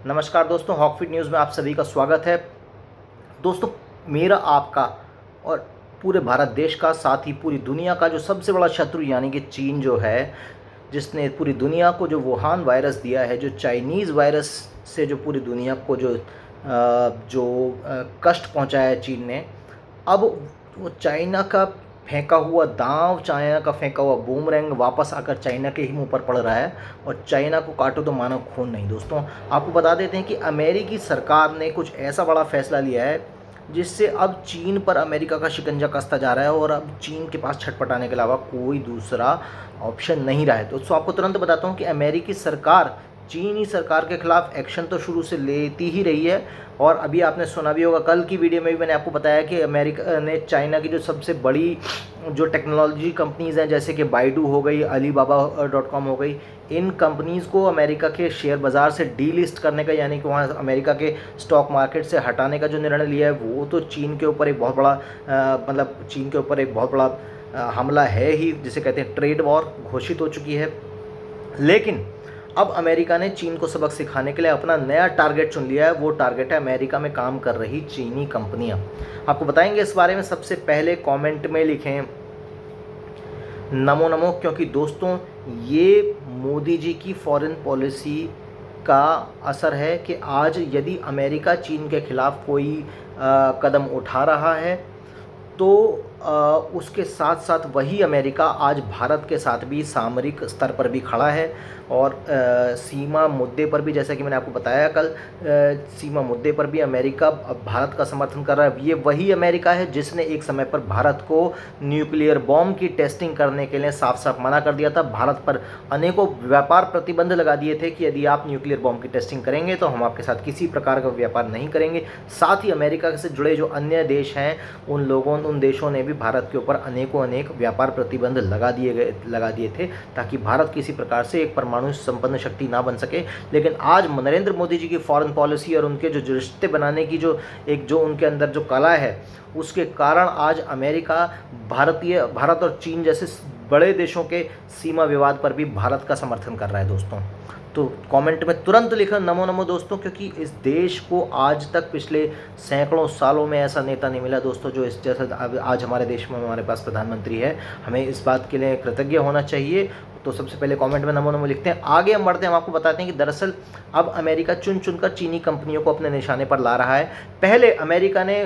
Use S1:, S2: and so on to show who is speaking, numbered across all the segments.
S1: नमस्कार दोस्तों, हॉकफिट न्यूज़ में आप सभी का स्वागत है। दोस्तों, मेरा आपका और पूरे भारत देश का, साथ ही पूरी दुनिया का जो सबसे बड़ा शत्रु यानी कि चीन जो है, जिसने पूरी दुनिया को जो वुहान वायरस दिया है, जो चाइनीज़ वायरस से जो पूरी दुनिया को कष्ट पहुंचाया है चीन ने। अब वो चाइना का फेंका हुआ दांव, चाइना का फेंका हुआ बूमरैंग वापस आकर चाइना के ही मुंह पर पड़ रहा है और चाइना को काटो तो मानो खून नहीं। दोस्तों, आपको बता देते हैं कि अमेरिकी सरकार ने कुछ ऐसा बड़ा फैसला लिया है जिससे अब चीन पर अमेरिका का शिकंजा कसता जा रहा है और अब चीन के पास छटपटाने के अलावा कोई दूसरा ऑप्शन नहीं रहा है। दोस्तों, आपको तुरंत बताता हूँ कि अमेरिकी सरकार चीनी सरकार के खिलाफ एक्शन तो शुरू से लेती ही रही है। और अभी आपने सुना भी होगा, कल की वीडियो में भी मैंने आपको बताया कि अमेरिका ने चाइना की जो सबसे बड़ी जो टेक्नोलॉजी कंपनीज़ हैं, जैसे कि बाइडू हो गई, alibaba.com हो गई, इन कंपनीज़ को अमेरिका के शेयर बाज़ार से डीलिस्ट करने का, यानी कि वहाँ अमेरिका के स्टॉक मार्केट से हटाने का जो निर्णय लिया है, वो तो चीन के ऊपर एक बहुत बड़ा चीन के ऊपर एक बहुत बड़ा हमला है ही, जिसे कहते हैं ट्रेड वॉर घोषित हो चुकी है। लेकिन अब अमेरिका ने चीन को सबक सिखाने के लिए अपना नया टारगेट चुन लिया है। वो टारगेट है अमेरिका में काम कर रही चीनी कंपनियां। आपको बताएंगे इस बारे में। सबसे पहले कमेंट में लिखें नमो नमो, क्योंकि दोस्तों ये मोदी जी की फॉरेन पॉलिसी का असर है कि आज यदि अमेरिका चीन के खिलाफ कोई कदम उठा रहा है तो उसके साथ साथ वही अमेरिका आज भारत के साथ भी सामरिक स्तर पर भी खड़ा है और सीमा मुद्दे पर भी, जैसा कि मैंने आपको बताया कल, सीमा मुद्दे पर भी अमेरिका अब भारत का समर्थन कर रहा है। ये वही अमेरिका है जिसने एक समय पर भारत को न्यूक्लियर बॉम्ब की टेस्टिंग करने के लिए साफ साफ मना कर दिया था। भारत पर अनेकों व्यापार प्रतिबंध लगा दिए थे कि यदि आप न्यूक्लियर बॉम्ब की टेस्टिंग करेंगे तो हम आपके साथ किसी प्रकार का व्यापार नहीं करेंगे। साथ ही अमेरिका से जुड़े जो अन्य देश हैं, उन देशों ने भी भारत के ऊपर अनेक व्यापार प्रतिबंध लगा दिए थे, ताकि भारत किसी प्रकार से एक परमाणु संपन्न शक्ति ना बन सके। लेकिन आज नरेंद्र मोदी जी की फॉरेन पॉलिसी और उनके जो रिश्ते बनाने की जो उनके अंदर जो कला है, उसके कारण आज अमेरिका भारत और चीन जैसे बड़े देशों के सीमा विवाद पर भी भारत का समर्थन कर रहा है। दोस्तों, तो कमेंट में तुरंत लिखा नमो नमो दोस्तों, क्योंकि इस देश को आज तक पिछले सैकड़ों सालों में ऐसा नेता नहीं मिला दोस्तों जो इस जैसा आज हमारे देश में हमारे पास प्रधानमंत्री है। हमें इस बात के लिए कृतज्ञ होना चाहिए। तो सबसे पहले कमेंट में नमो नमो लिखते हैं। आगे हम बढ़ते हैं, हम आपको बताते हैं कि दरअसल अब अमेरिका चुन चुनकर चीनी कंपनियों को अपने निशाने पर ला रहा है। पहले अमेरिका ने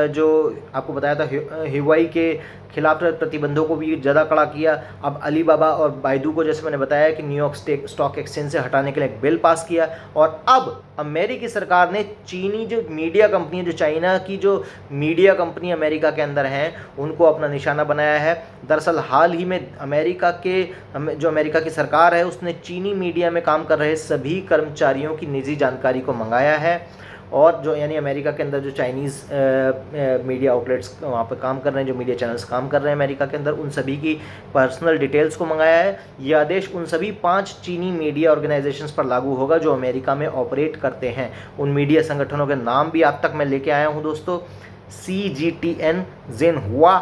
S1: जो आपको बताया था ह्यूआई के खिलाफ प्रतिबंधों को भी ज़्यादा कड़ा किया। अब अलीबाबा और बाइडू को, जैसे मैंने बताया, कि न्यूयॉर्क स्टॉक एक्सचेंज से हटाने के लिए एक बिल पास किया। और अब अमेरिकी सरकार ने चीनी जो मीडिया कंपनी, जो चाइना की जो मीडिया कंपनी अमेरिका के अंदर हैं, उनको अपना निशाना बनाया है। दरअसल हाल ही में अमेरिका की सरकार है, उसने चीनी मीडिया में काम कर रहे सभी कर्मचारियों की निजी जानकारी को मंगाया है। और जो यानी अमेरिका के अंदर जो चाइनीज़ मीडिया आउटलेट्स वहाँ पर काम कर रहे हैं, जो मीडिया चैनल्स काम कर रहे हैं अमेरिका के अंदर, उन सभी की पर्सनल डिटेल्स को मंगाया है। यह आदेश उन सभी 5 चीनी मीडिया ऑर्गेनाइजेशंस पर लागू होगा जो अमेरिका में ऑपरेट करते हैं। उन मीडिया संगठनों के नाम भी आप तक मैं लेके आया हूँ दोस्तों। CGTN, Xinhua,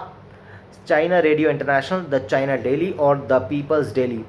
S1: China Radio International, the China Daily और द पीपल्स डेली।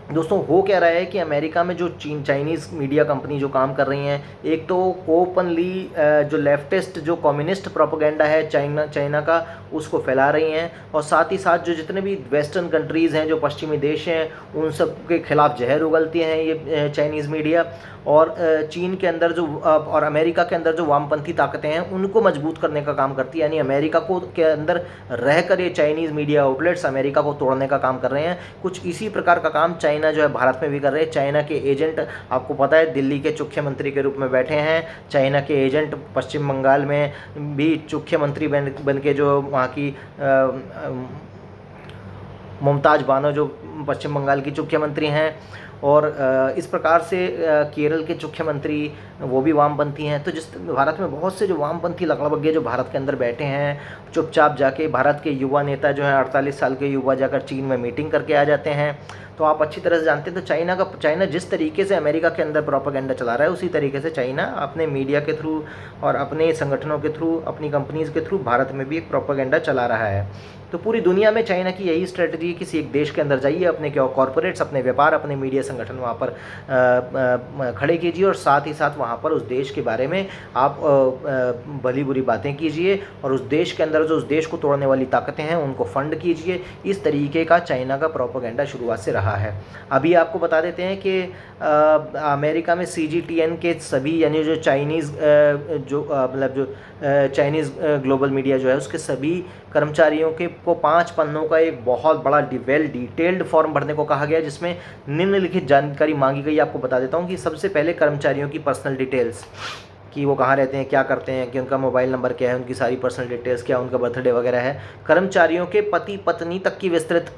S1: दोस्तों, हो क्या रहा है कि अमेरिका में जो चाइनीज़ मीडिया कंपनी जो काम कर रही हैं, एक तो ओपनली जो लेफ्टिस्ट जो कम्युनिस्ट प्रोपेगेंडा है चाइना का, उसको फैला रही हैं। और साथ ही साथ जो जितने भी वेस्टर्न कंट्रीज़ हैं, जो पश्चिमी देश हैं, उन सब के खिलाफ जहर उगलती हैं ये चाइनीज़ मीडिया। और चीन के अंदर और अमेरिका के अंदर जो वामपंथी ताकतें हैं, उनको मजबूत करने का काम करती है। यानी अमेरिका को के अंदर रहकर ये चाइनीज़ मीडिया आउटलेट्स अमेरिका को तोड़ने का काम कर रहे हैं। कुछ इसी प्रकार का काम चाइना जो है भारत में भी कर रहे हैं। चाइना के एजेंट, आपको पता है, दिल्ली के मुख्यमंत्री के रूप में बैठे हैं। चाइना के एजेंट पश्चिम बंगाल में भी मुख्यमंत्री बन के जो वहाँ की मुमताज़ बानो जो पश्चिम बंगाल की मुख्यमंत्री हैं, और इस प्रकार से केरल के मुख्यमंत्री वो भी वामपंथी हैं। तो जिस भारत में बहुत से जो वामपंथी लकड़बग्गे जो भारत के अंदर बैठे हैं, चुपचाप जाके भारत के युवा नेता जो हैं 48 साल के युवा जाकर चीन में मीटिंग करके आ जाते हैं। तो आप अच्छी तरह से जानते हैं। तो चाइना जिस तरीके से अमेरिका के अंदर प्रोपेगेंडा चला रहा है, उसी तरीके से चाइना अपने मीडिया के थ्रू और अपने संगठनों के थ्रू, अपनी कंपनीज़ के थ्रू भारत में भी एक प्रोपेगेंडा चला रहा है। तो पूरी दुनिया में चाइना की यही स्ट्रेटजी है, किसी एक देश के अंदर जाइए, अपने क्या कॉरपोरेट्स, अपने व्यापार, अपने मीडिया संगठन वहाँ पर खड़े कीजिए और साथ ही साथ वहाँ पर उस देश के बारे में आप भली बुरी बातें कीजिए और उस देश के अंदर जो उस देश को तोड़ने वाली ताकतें हैं उनको फंड कीजिए। इस तरीके का चाइना का प्रोपेगेंडा शुरुआत से रहा है। अभी आपको बता देते हैं कि अमेरिका में CGTN के सभी, यानी जो चाइनीज़ चाइनीज़ ग्लोबल मीडिया जो है, उसके सभी कर्मचारियों के को 5 पन्नों का एक बहुत बड़ा वेल डिटेल्ड फॉर्म भरने को कहा गया, जिसमें निम्नलिखित जानकारी मांगी गई। आपको बता देता हूँ कि सबसे पहले कर्मचारियों की पर्सनल डिटेल्स, कि वो कहाँ रहते हैं, क्या करते हैं, कि उनका मोबाइल नंबर क्या है, उनकी सारी पर्सनल डिटेल्स क्या, उनका बर्थडे वगैरह है। कर्मचारियों के पति पत्नी तक की विस्तृत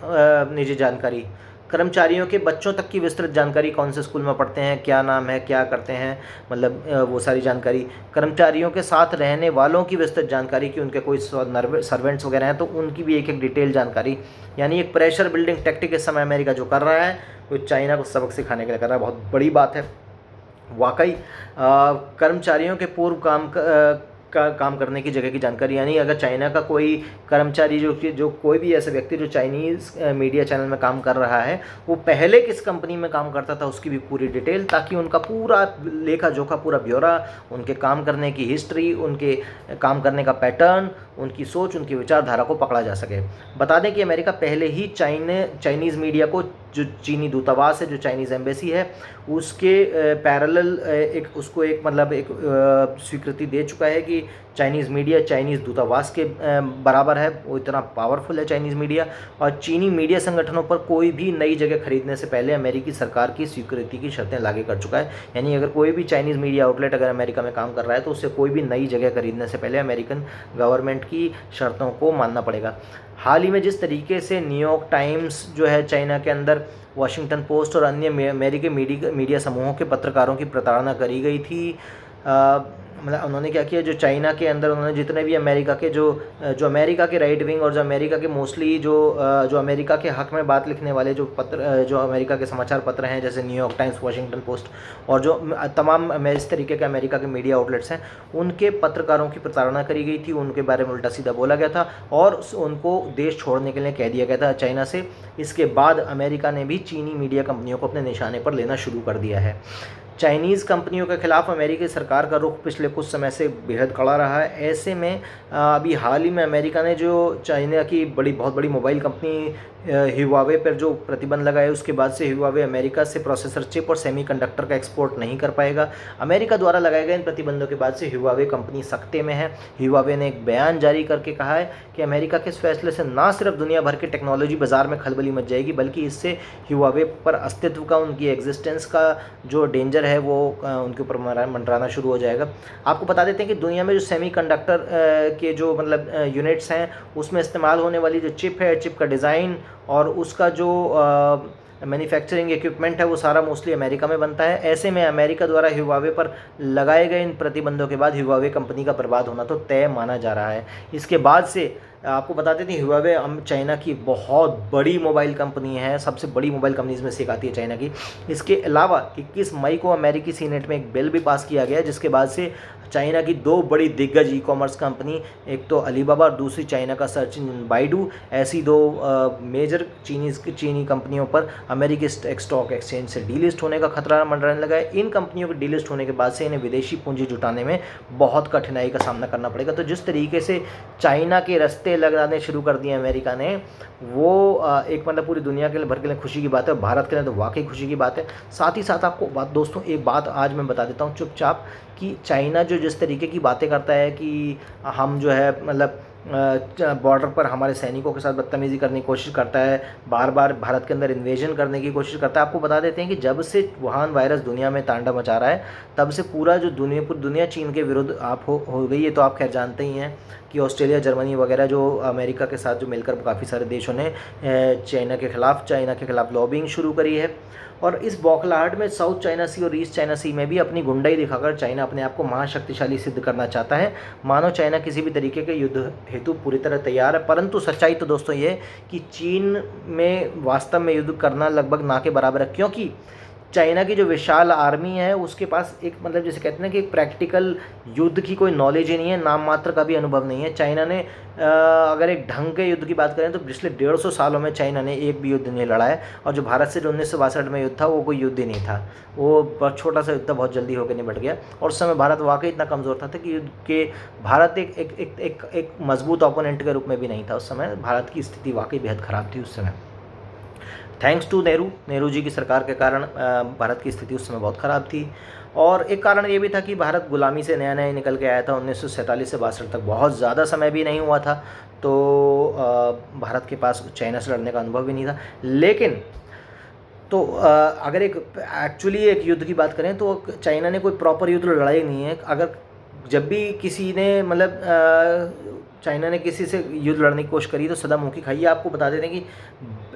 S1: निजी जानकारी, कर्मचारियों के बच्चों तक की विस्तृत जानकारी, कौन से स्कूल में पढ़ते हैं, क्या नाम है, क्या करते हैं, मतलब वो सारी जानकारी। कर्मचारियों के साथ रहने वालों की विस्तृत जानकारी, कि उनके कोई सर्वेंट्स वगैरह हैं तो उनकी भी एक एक डिटेल जानकारी। यानी एक प्रेशर बिल्डिंग टैक्टिक इस समय अमेरिका जो कर रहा है, वो चाइना को सबक सिखाने के लिए कर रहा है। बहुत बड़ी बात है वाकई। कर्मचारियों के पूर्व काम करने की जगह की जानकारी, यानी अगर चाइना का कोई कर्मचारी जो कोई भी ऐसा व्यक्ति जो चाइनीज़ मीडिया चैनल में काम कर रहा है, वो पहले किस कंपनी में काम करता था उसकी भी पूरी डिटेल, ताकि उनका पूरा लेखा जोखा, पूरा ब्यौरा, उनके काम करने की हिस्ट्री, उनके काम करने का पैटर्न, उनकी सोच, उनकी विचारधारा को पकड़ा जा सके। बता दें कि अमेरिका पहले ही चाइनीज़ मीडिया को, जो चीनी दूतावास है, जो चाइनीज़ एम्बेसी है, उसके पैरेलल उसको एक स्वीकृति दे चुका है कि चाइनीज़ मीडिया चाइनीज़ दूतावास के बराबर है। वो इतना पावरफुल है चाइनीज़ मीडिया। और चीनी मीडिया संगठनों पर कोई भी नई जगह खरीदने से पहले अमेरिकी सरकार की स्वीकृति की शर्तें लागू कर चुका है। यानी अगर कोई भी चाइनीज़ मीडिया आउटलेट अगर अमेरिका में काम कर रहा है तो उससे कोई भी नई जगह खरीदने से पहले अमेरिकन गवर्नमेंट की शर्तों को मानना पड़ेगा। हाल ही में जिस तरीके से न्यूयॉर्क टाइम्स जो है चाइना के अंदर, वाशिंगटन पोस्ट और अन्य अमेरिकी मीडिया समूहों के पत्रकारों की प्रताड़ना करी गई थी, मतलब उन्होंने क्या किया, जो चाइना के अंदर उन्होंने जितने भी अमेरिका के जो अमेरिका के राइट विंग और जो अमेरिका के मोस्टली जो अमेरिका के हक़ में बात लिखने वाले जो अमेरिका के समाचार पत्र हैं, जैसे न्यूयॉर्क टाइम्स, वाशिंगटन पोस्ट और जो तमाम इस तरीके के अमेरिका के मीडिया आउटलेट्स हैं, उनके पत्रकारों की प्रताड़ना करी गई थी, उनके बारे में उल्टा सीधा बोला गया था और उनको देश छोड़ने के लिए कह दिया गया था चाइना से। इसके बाद अमेरिका ने भी चीनी मीडिया कंपनियों को अपने निशाने पर लेना शुरू कर दिया है। चाइनीज़ कंपनियों के खिलाफ अमेरिकी सरकार का रुख पिछले कुछ समय से बेहद कड़ा रहा है। ऐसे में अभी हाल ही में अमेरिका ने जो चाइना की बहुत बड़ी मोबाइल कंपनी ह्यूआवे पर जो प्रतिबंध लगाया, उसके बाद से ह्यूआवे अमेरिका से प्रोसेसर चिप और सेमीकंडक्टर का एक्सपोर्ट नहीं कर पाएगा। अमेरिका द्वारा लगाए गए इन प्रतिबंधों के बाद से ह्यूआवे कंपनी सख्ते में है। ह्यूआवे ने एक बयान जारी करके कहा है कि अमेरिका के इस फैसले से न सिर्फ दुनिया भर के टेक्नोलॉजी बाजार में खलबली मच जाएगी, बल्कि इससे ह्यूआवे पर अस्तित्व का, उनकी एग्जिस्टेंस का जो डेंजर है वो उनके ऊपर मंडराना शुरू हो जाएगा। आपको बता देते हैं कि दुनिया में जो सेमीकंडक्टर के जो यूनिट्स हैं, उसमें इस्तेमाल होने वाली जो चिप है, चिप का डिज़ाइन और उसका जो मैन्युफैक्चरिंग इक्विपमेंट है, वो सारा मोस्टली अमेरिका में बनता है। ऐसे में अमेरिका द्वारा ह्यूआवे पर लगाए गए इन प्रतिबंधों के बाद ह्यूआवे कंपनी का बर्बाद होना तो तय माना जा रहा है। इसके बाद से आपको बता देते हैं ह्यूआवे चाइना की बहुत बड़ी मोबाइल कंपनी है, सबसे बड़ी मोबाइल कंपनीज में से एक आती है चाइना की। इसके अलावा 21 मई को अमेरिकी सीनेट में एक बिल भी पास किया गया, जिसके बाद से चाइना की 2 बड़ी दिग्गज ई-कॉमर्स कंपनी, एक तो अलीबाबा और दूसरी चाइना का सर्च इंजन बाइडू, ऐसी 2 मेजर चीनी कंपनियों पर अमेरिकी स्टॉक एक्सचेंज से डीलिस्ट होने का खतरा मंडराने लगा है। इन कंपनियों के डीलिस्ट होने के बाद से इन्हें विदेशी पूंजी जुटाने में बहुत कठिनाई का सामना करना पड़ेगा। तो जिस तरीके से चाइना के रास्ते लगाने शुरू कर दिए अमेरिका ने, वो एक पूरी दुनिया के लिए भर के लिए खुशी की बात है, भारत के लिए तो वाकई खुशी की बात है। साथ ही साथ आपको दोस्तों एक बात आज मैं बता देता हूँ चुपचाप, कि चाइना जो जिस तरीके की बातें करता है कि हम जो है बॉर्डर पर हमारे सैनिकों के साथ बदतमीज़ी करने की कोशिश करता है, बार बार भारत के अंदर इन्वेजन करने की कोशिश करता है। आपको बता देते हैं कि जब से वुहान वायरस दुनिया में तांडव मचा रहा है, तब से पूरी दुनिया चीन के विरुद्ध हो गई है। तो आप खैर जानते ही हैं कि ऑस्ट्रेलिया, जर्मनी वगैरह जो अमेरिका के साथ जो मिलकर काफ़ी सारे देशों ने चाइना के खिलाफ लॉबिंग शुरू करी है। और इस बौखलाहट में साउथ चाइना सी और ईस्ट चाइना सी में भी अपनी गुंडाई दिखाकर चाइना अपने आप को महाशक्तिशाली सिद्ध करना चाहता है। मानो चाइना किसी भी तरीके के युद्ध हेतु पूरी तरह तैयार है, परंतु सच्चाई तो दोस्तों ये कि चीन में वास्तव में युद्ध करना लगभग ना के बराबर है, क्योंकि चाइना की जो विशाल आर्मी है उसके पास एक मतलब जैसे कहते हैं ना कि एक प्रैक्टिकल युद्ध की कोई नॉलेज ही नहीं है, नाम मात्र का भी अनुभव नहीं है। चाइना ने अगर एक ढंग के युद्ध की बात करें तो पिछले 150 सालों में चाइना ने एक भी युद्ध नहीं लड़ा है, और जो भारत से जो 1962 में युद्ध था वो कोई युद्ध ही नहीं था, वो बहुत छोटा सा युद्ध था, बहुत जल्दी होकर निपट गया। और उस समय भारत वाकई इतना कमज़ोर था कि युद्ध के भारत एक मजबूत ओपोनेंट के रूप में भी नहीं था। उस समय भारत की स्थिति वाकई बेहद ख़राब थी उस समय। थैंक्स टू नेहरू जी की सरकार के कारण भारत की स्थिति उस समय बहुत ख़राब थी। और एक कारण ये भी था कि भारत गुलामी से नया नया निकल के आया था, 1947 से 62 तक बहुत ज़्यादा समय भी नहीं हुआ था, तो भारत के पास चाइना से लड़ने का अनुभव भी नहीं था। लेकिन तो अगर एक एक्चुअली एक युद्ध की बात करें तो चाइना ने कोई प्रॉपर युद्ध लड़ा ही नहीं है। अगर जब भी किसी ने मतलब चाइना ने किसी से युद्ध लड़ने की कोशिश करी तो सदा मुँह की खाई। आपको बता देते हैं कि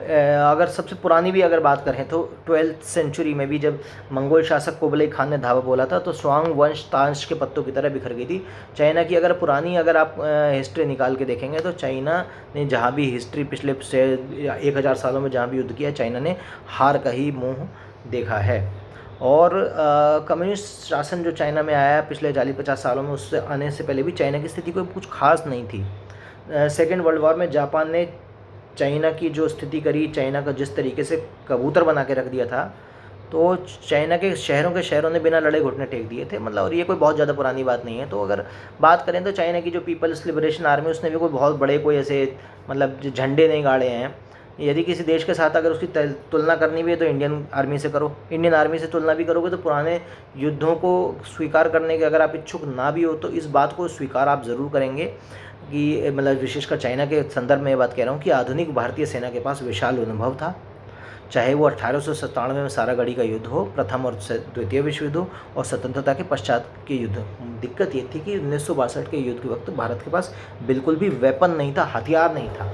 S1: अगर सबसे पुरानी भी अगर बात करें तो 12th सेंचुरी में भी जब मंगोल शासक कुबलई खान ने धावा बोला था तो स्वांग वंश ताश के पत्तों की तरह बिखर गई थी चाइना की। अगर पुरानी अगर आप हिस्ट्री निकाल के देखेंगे तो चाइना ने जहाँ भी हिस्ट्री पिछले 1000 सालों में जहाँ भी युद्ध किया, चाइना ने हार का ही मुँह देखा है। और कम्युनिस्ट शासन जो चाइना में आया पिछले 40-50 सालों में, उससे आने से पहले भी चाइना की स्थिति कोई कुछ खास नहीं थी। सेकेंड वर्ल्ड वॉर में जापान ने चाइना की जो स्थिति करी, चाइना का जिस तरीके से कबूतर बना के रख दिया था, तो चाइना के शहरों ने बिना लड़े घुटने टेक दिए थे मतलब। और ये कोई बहुत ज़्यादा पुरानी बात नहीं है। तो अगर बात करें तो चाइना की जो पीपल्स लिबरेशन आर्मी, उसने भी कोई बहुत बड़े कोई ऐसे मतलब झंडे नहीं गाड़े हैं। यदि किसी देश के साथ अगर उसकी तुलना करनी भी है तो इंडियन आर्मी से करो। इंडियन आर्मी से तुलना भी करोगे तो पुराने युद्धों को स्वीकार करने के अगर आप इच्छुक ना भी हो तो इस बात को स्वीकार आप ज़रूर करेंगे कि मतलब विशेषकर चाइना के संदर्भ में ये बात कह रहा हूँ कि आधुनिक भारतीय सेना के पास विशाल अनुभव था। चाहे वो 1897 में सारागढ़ी का युद्ध हो, प्रथम और द्वितीय विश्व युद्ध हो, और स्वतंत्रता के पश्चात के युद्ध। दिक्कत ये थी कि 1962 के युद्ध के वक्त भारत के पास बिल्कुल भी वेपन नहीं था, हथियार नहीं था।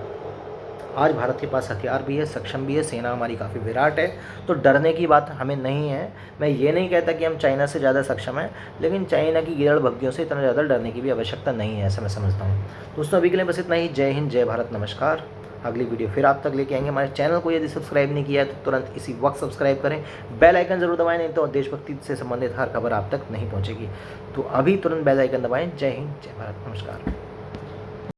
S1: आज भारत के पास हथियार भी है, सक्षम भी है, सेना हमारी काफ़ी विराट है, तो डरने की बात हमें नहीं है। मैं ये नहीं कहता कि हम चाइना से ज़्यादा सक्षम हैं, लेकिन चाइना की गिरड़ भग्गियों से इतना ज़्यादा डरने की भी आवश्यकता नहीं है, ऐसा मैं समझता हूँ। दोस्तों अभी के लिए बस इतना ही। जय हिंद, जय भारत, नमस्कार। अगली वीडियो फिर आप तक लेके आएंगे। हमारे चैनल को यदि सब्सक्राइब नहीं किया है तो तुरंत इसी वक्त सब्सक्राइब करें, बेल आइकन जरूर दबाएं, नहीं तो देशभक्ति से संबंधित हर खबर आप तक नहीं पहुँचेगी। तो अभी तुरंत बेल आइकन दबाएँ। जय हिंद, जय भारत, नमस्कार।